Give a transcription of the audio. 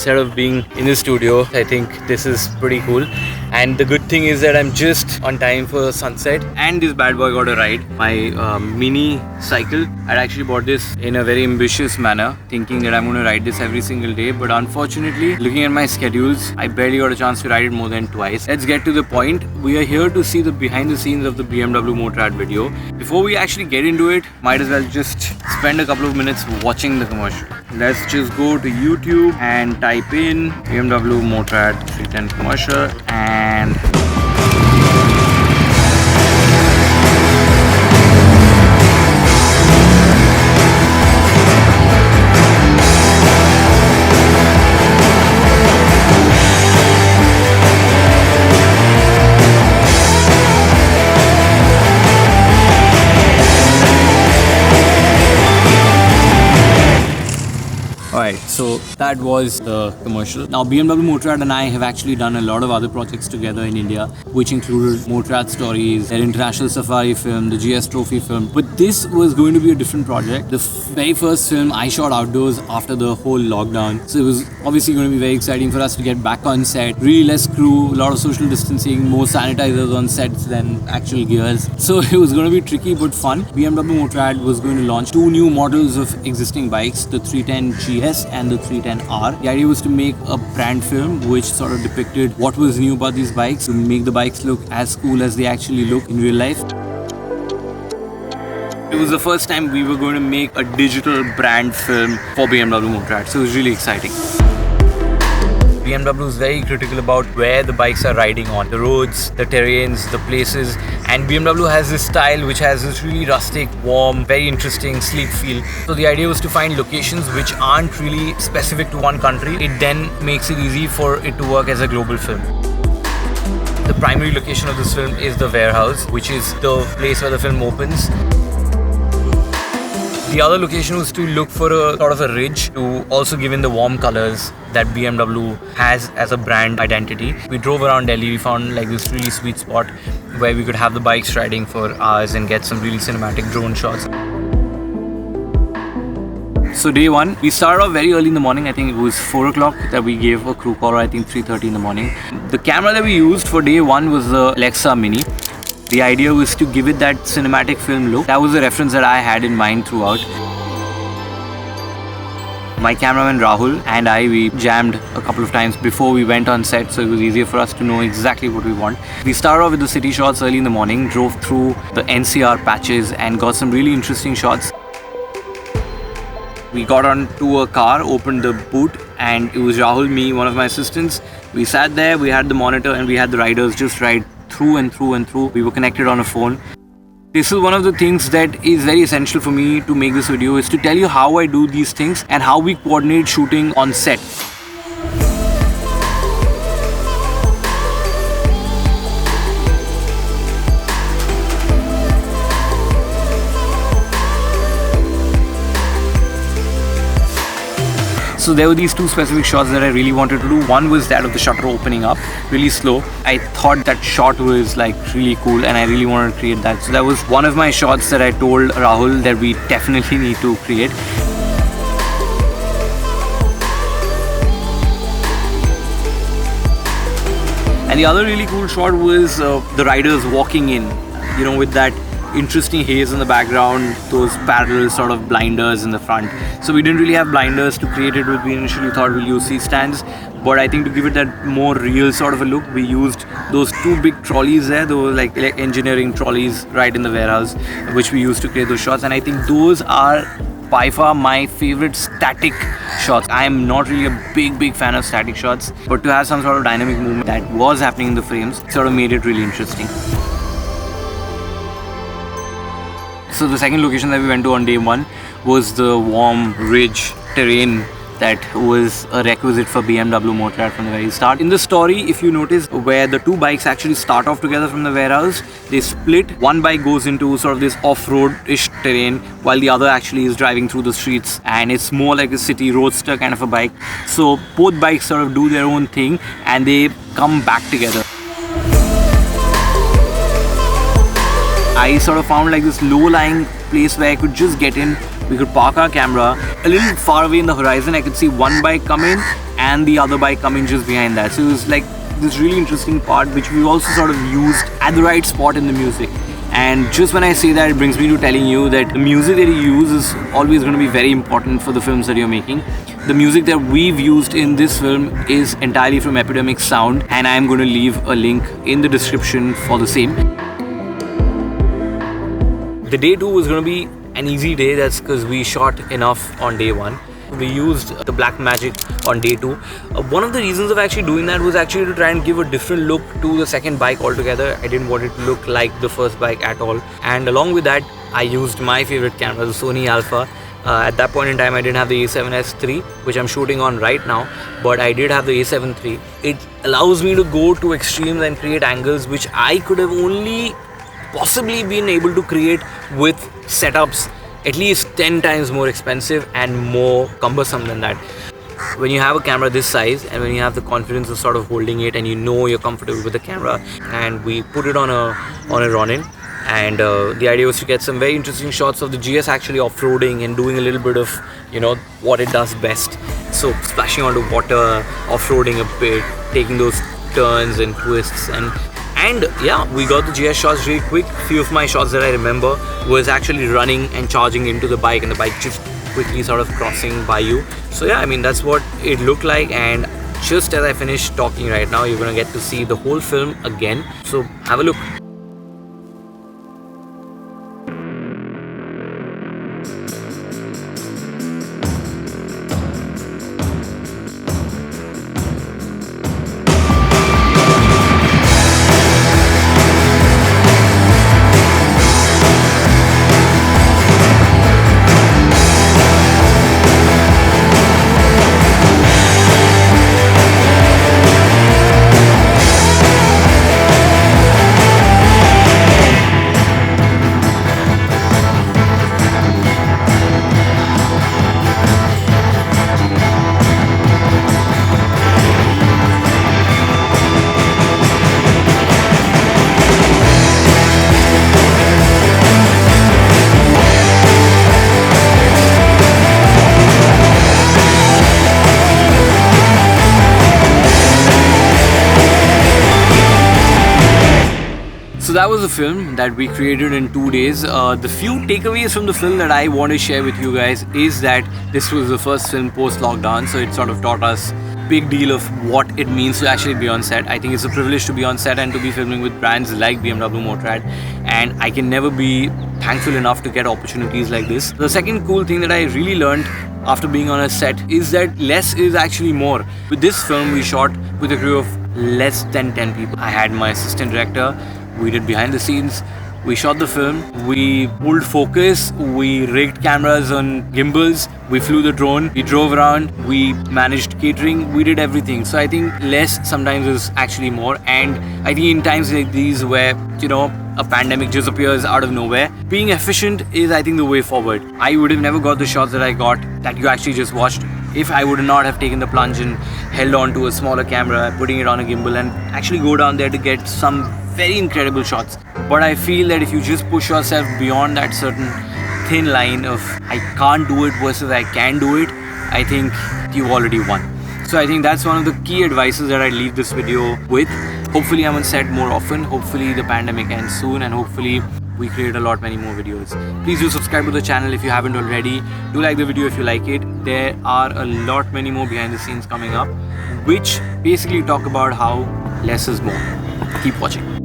instead of being in the studio. I think this is pretty cool. And the good thing is that I'm just on time for sunset. And this bad boy got a ride. My mini cycle. I'd actually bought this in a very ambitious manner, thinking that I'm going to ride this every single day. But unfortunately, looking at my schedules, I barely got a chance to ride it more than twice. Let's get to the point. We are here to see the behind the scenes of the BMW motorrad video. Before we actually get into it, might as well just spend a couple of minutes watching the commercial. Let's just go to YouTube and type in BMW motorrad 310 commercial and Alright, so that was the commercial. Now BMW Motorrad and I have actually done a lot of other projects together in India, which included Motorrad Stories, their international safari film, the GS trophy film. But this was going to be a different project. The very first film I shot outdoors after the whole lockdown. So it was obviously going to be very exciting for us to get back on set. Really less crew, a lot of social distancing, more sanitizers on sets than actual gears. So it was going to be tricky but fun. BMW Motorrad was going to launch 2 new models of existing bikes, the 310 GS and the 310R. The idea was to make a brand film which sort of depicted what was new about these bikes, to make the bikes look as cool as they actually look in real life. It was the first time we were going to make a digital brand film for BMW Motorrad, so it was really exciting. BMW is very critical about where the bikes are riding on, the roads, the terrains, the places, and BMW has this style which has this really rustic, warm, very interesting, sleek feel. So the idea was to find locations which aren't really specific to one country. It then makes it easy for it to work as a global film. The primary location of this film is the warehouse, which is the place where the film opens. The other location was to look for a sort of a ridge to also give in the warm colors that BMW has as a brand identity. We drove around Delhi, we found like this really sweet spot where we could have the bikes riding for hours and get some really cinematic drone shots. So day one, we started off very early in the morning. I think it was 4 o'clock that we gave a crew call, or I think 3:30 in the morning. The camera that we used for day one was the Alexa Mini. The idea was to give it that cinematic film look. That was the reference that I had in mind throughout. My cameraman Rahul and we jammed a couple of times before we went on set, so it was easier for us to know exactly what we want. We started off with the city shots early in the morning, drove through the NCR patches and got some really interesting shots. We got onto a car, opened the boot, and it was Rahul, me, one of my assistants. We sat there, we had the monitor and we had the riders just ride through and through and through. We were connected on a phone. This is one of the things that is very essential for me to make this video, is to tell you how I do these things and how we coordinate shooting on set. So there were these 2 specific shots that I really wanted to do. One was that of the shutter opening up, really slow. I thought that shot was like really cool and I really wanted to create that. So that was one of my shots that I told Rahul that we definitely need to create. And the other really cool shot was the riders walking in, you know, with that interesting haze in the background, those parallel sort of blinders in the front. So we didn't really have blinders to create it with. We initially thought we'll use C-stands, but I think to give it that more real sort of a look, we used those 2 big trolleys there. Those like engineering trolleys right in the warehouse, which we used to create those shots. And I think those are by far my favorite static shots. I am not really a big fan of static shots, but to have some sort of dynamic movement that was happening in the frames sort of made it really interesting. So the second location that we went to on day one was the warm ridge terrain that was a requisite for BMW Motorrad from the very start. In the story, if you notice, where the 2 bikes actually start off together from the warehouse, they split. One bike goes into sort of this off-road-ish terrain, while the other actually is driving through the streets, and it's more like a city roadster kind of a bike. So both bikes sort of do their own thing and they come back together. I sort of found like this low-lying place where I could just get in we could park our camera a little far away in the horizon. I could see one bike come in and the other bike coming just behind that. So it was like this really interesting part which we also sort of used at the right spot in the music. And just when I say that, it brings me to telling you that the music that you use is always going to be very important for the films that you're making. The music that we've used in this film is entirely from Epidemic Sound, and I'm going to leave a link in the description for the same. The day 2 was going to be an easy day. That's because we shot enough on day 1. We used the black magic on day 2. One of the reasons of actually doing that was actually to try and give a different look to the second bike altogether. I didn't want it to look like the first bike at all. And along with that, I used my favorite camera, the Sony Alpha. At that point in time, I didn't have the A7S III, which I'm shooting on right now, but I did have the A7 III. It allows me to go to extremes and create angles which I could have only possibly been able to create with setups at least 10 times more expensive and more cumbersome than that. When you have a camera this size and when you have the confidence of sort of holding it and you know you're comfortable with the camera, and we put it on a Ronin, and the idea was to get some very interesting shots of the GS actually off-roading and doing a little bit of, you know, what it does best. So splashing onto water, off-roading a bit, taking those turns and twists, and yeah, we got the GS shots really quick. Few of my shots that I remember was actually running and charging into the bike and the bike just quickly sort of crossing by you. So yeah, I mean, that's what it looked like. And just as I finish talking right now, you're gonna get to see the whole film again. So have a look. So that was the film that we created in 2 days. The few takeaways from the film that I want to share with you guys is that this was the first film post-lockdown, so it sort of taught us a big deal of what it means to actually be on set. I think it's a privilege to be on set and to be filming with brands like BMW Motorrad, and I can never be thankful enough to get opportunities like this. The second cool thing that I really learned after being on a set is that less is actually more. With this film, we shot with a crew of less than 10 people. I had my assistant director. We did behind the scenes, we shot the film, we pulled focus, we rigged cameras on gimbals, we flew the drone, we drove around, we managed catering, we did everything. So I think less sometimes is actually more, and I think in times like these where, you know, a pandemic just appears out of nowhere, being efficient is, I think, the way forward. I would have never got the shots that I got, that you actually just watched, if I would not have taken the plunge and held on to a smaller camera, putting it on a gimbal and actually go down there to get some very incredible shots. But I feel that if you just push yourself beyond that certain thin line of I can't do it versus I can do it, I think you've already won. So I think that's one of the key advices that I leave this video with. Hopefully I'm on set more often, hopefully the pandemic ends soon, and hopefully we create many more videos. Please do subscribe to the channel if you haven't already. Do like the video if you like it. There are many more behind the scenes coming up, which basically talk about how less is more. Keep watching.